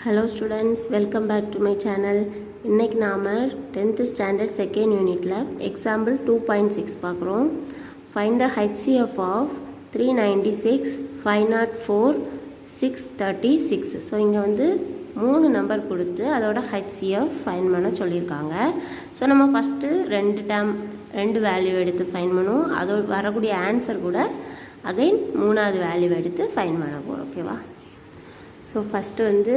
Hello students, welcome back to my channel. இன்னைக்கு நாம 10th standard second unitல example 2.6 பார்க்குறோம். Find the HCF of 396, 504, 636. So இங்கே வந்து 3 number கொடுத்து அதோட HCF ஃபைன் பண்ண சொல்லியிருக்காங்க. ஸோ நம்ம ஃபஸ்ட்டு ரெண்டு வேல்யூ எடுத்து ஃபைன் பண்ணுவோம். அதோட வரக்கூடிய ஆன்சர் கூட அகைன் 3வது வேல்யூ எடுத்து ஃபைன் பண்ண போகிறோம். ஓகேவா? ஸோ ஃபஸ்ட்டு வந்து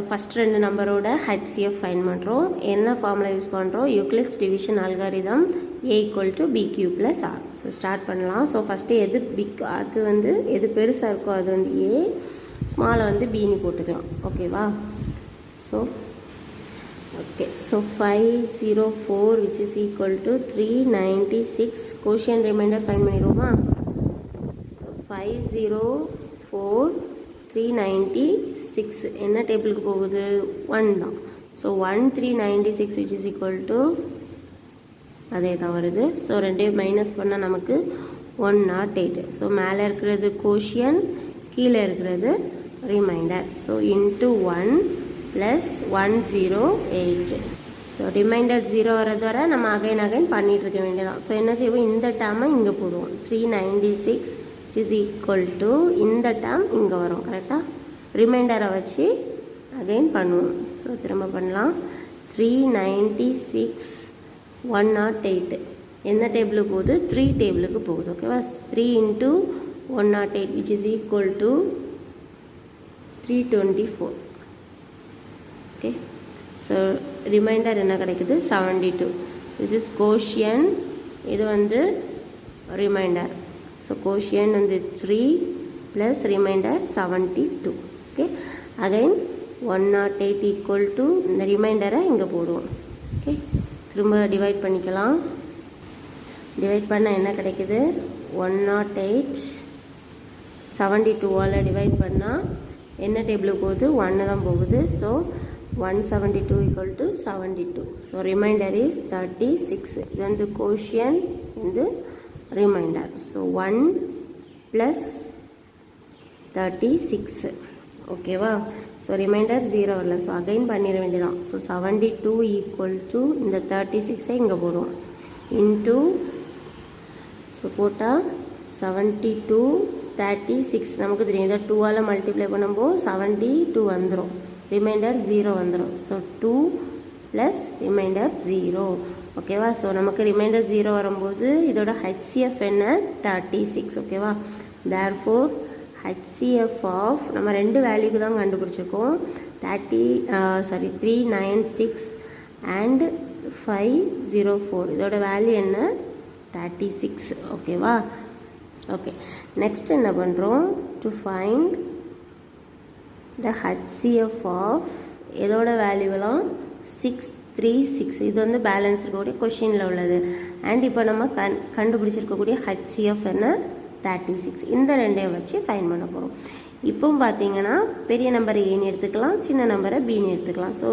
ஃபஸ்ட் ரெண்டு நம்பரோட HCF ஃபைன் பண்ணுறோம். என்ன ஃபார்முலா யூஸ் பண்ணுறோம்? Euclid's division algorithm A = BQ + R. So start பண்ணலாம். ஸோ ஃபஸ்ட்டு எது பிக் அது வந்து எது பெருசாக இருக்கோ அது வந்து A, ஸ்மாலை வந்து Bன்னு போட்டுக்கலாம். ஓகேவா? So okay, so 504 which is equal to 396. Quotient remainder find பண்ணிடுவோமா? ஸோ 504 396 என்ன டேபிளுக்கு போகுது? 1 தான். So 1396 which is equal to அதே தான் வருது. ஸோ ரெண்டையும் மைனஸ் பண்ணால் நமக்கு 108. ஸோ மேலே இருக்கிறது கோஷியன், கீழே இருக்கிறது remainder. So into 1 + 108. So remainder 0 வரது வர நம்ம அகைன் பண்ணிகிட்டு இருக்க வேண்டியதான். ஸோ என்ன செய்வோம்? இந்த டேர்மை இங்கே போடுவோம். 396 is equal to இந்த டேர்ம் இங்கே வரும். கரெக்டாக ரிமைண்டரை வச்சு அகைன் பண்ணுவோம். ஸோ திரும்ப பண்ணலாம். 396 108 என்ன டேபிளுக்கு போகுது? 3 டேபிளுக்கு போகுது. ஓகேவா? 3 × 108 which is equal to 324. Okay, so remainder என்ன கிடைக்குது? 72. this is quotient, இது வந்து ரிமைண்டர். ஸோ கோஷியன் வந்து 3 + remainder 72. Okay, again 108 equal to இந்த ரிமைண்டரை இங்கே போடுவோம். ஓகே, திரும்ப டிவைட் பண்ணிக்கலாம். டிவைட் பண்ணால் என்ன கிடைக்குது? 108 72ஆல் டிவைட் பண்ணால் என்ன டேபிளுக்கு போகுது? 1 தான் போகுது. ஸோ 172 = 72. So remainder is 36. இது வந்து கோஷியன் வந்து ரிமைண்டர். ஸோ 1 + 36. ஓகேவா? ஸோ ரிமைண்டர் 0 வரல. ஸோ அகைன் பண்ணிட வேண்டியதான். ஸோ 72 = இந்த 36ஐ இங்கே போடுவோம். இன்ட்டு ஸோ போட்டால் 72 36 நமக்கு தெரியும். இதை 2ஆல் மல்டிப்ளை பண்ணும்போது 72 வந்துடும். ரிமைண்டர் 0 வந்துடும். So 2 + remainder 0. ஓகேவா? ஸோ நமக்கு ரிமைண்டர் 0 வரும்போது இதோட HCF என்ன? 36. ஓகேவா? தேர்ஃபோர் HCF ஆஃப் நம்ம ரெண்டு வேல்யூக்கு தான் கண்டுபிடிச்சிருக்கோம். 396 and 504. இதோட வேல்யூ என்ன? 36. ஓகேவா? ஓகே, நெக்ஸ்ட் என்ன பண்ணுறோம்? To find the HCF of இதோட வேல்யூவெல்லாம் 636. இது வந்து பேலன்ஸ் இருக்கக்கூடிய கொஷினில் உள்ளது. அண்ட் இப்போ நம்ம கண்டுபிடிச்சிருக்கக்கூடிய HCF என்ன? 36. இந்த ரெண்டையும் வச்சு ஃபைன் பண்ண போகிறோம். இப்போ பார்த்தீங்கன்னா பெரிய நம்பரை ஏன்னு எடுத்துக்கலாம், சின்ன நம்பரை பின்னு எடுத்துக்கலாம். ஸோ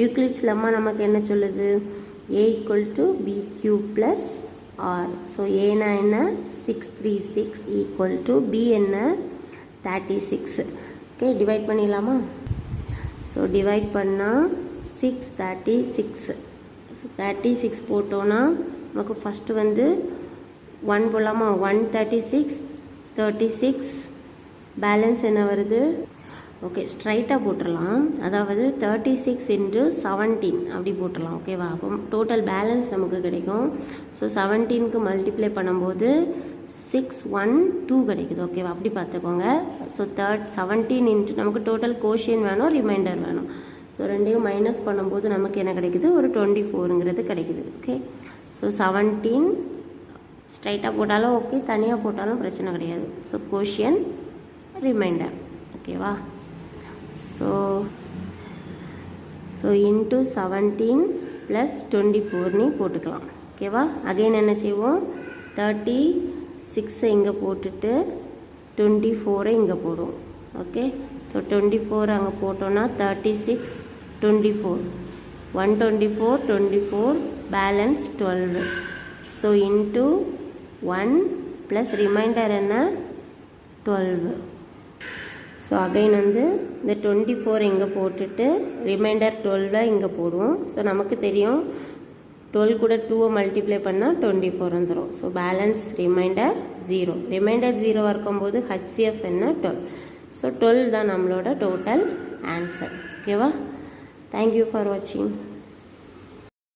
யூக்ளிட்ஸ் லெம்மா நமக்கு என்ன சொல்லுது? A = BQ + R. ஸோ ஏனா என்ன? 636 = B என்ன? 36. ஓகே, டிவைட் பண்ணிடலாமா? ஸோ டிவைட் பண்ணால் 636. 36 போட்டோன்னா நமக்கு ஃபஸ்ட்டு வந்து 1 போடலாமா? 136 36 பேலன்ஸ் என்ன வருது? ஓகே, ஸ்ட்ரைட்டாக போட்டுடலாம். அதாவது 36 × 17 அப்படி போட்டுடலாம். ஓகேவா? அப்போ டோட்டல் பேலன்ஸ் நமக்கு கிடைக்கும். ஸோ 17க்கு மல்டிப்ளை பண்ணும்போது 612 கிடைக்குது. ஓகேவா? அப்படி பார்த்துக்கோங்க. ஸோ 17 × நமக்கு டோட்டல் கோஷியன் வேணும், ரிமைண்டர் வேணும். ஸோ ரெண்டையும் மைனஸ் பண்ணும்போது நமக்கு என்ன கிடைக்குது? ஒரு 24ங்கிறது கிடைக்குது. ஓகே, ஸோ 17 ஸ்ட்ரைட்டாக போட்டாலும் ஓகே, தனியாக போட்டாலும் பிரச்சனை கிடையாது. So quotient remainder. ஓகேவா? ஸோ இன்ட்டு 17 + 24ன்னு போட்டுக்கலாம். ஓகேவா? அகைன் என்ன செய்வோம்? 36 இங்கே போட்டுட்டு 24 இங்கே போடுவோம். ஓகே, ஸோ 24 அங்கே போட்டோன்னா 36 24 124 24 பேலன்ஸ் 12. ஸோ இன்ட்டு 1 + ரிமைண்டர் என்ன? 12. ஸோ அகைன் வந்து இந்த 24 இங்கே போட்டுட்டு ரிமைண்டர் 12 இங்கே போடுவோம். ஸோ நமக்கு தெரியும் 12 கூட 2 மல்டிப்ளை பண்ணால் 24 வந்துடும். So balance reminder 0. ரிமைண்டர் 0 இருக்கும்போது ஹச்சிஎஃப் என்ன 12. ஸோ 12 தான் நம்மளோட டோட்டல் ஆன்சர். ஓகேவா? தேங்க்யூ ஃபார் வாட்சிங்.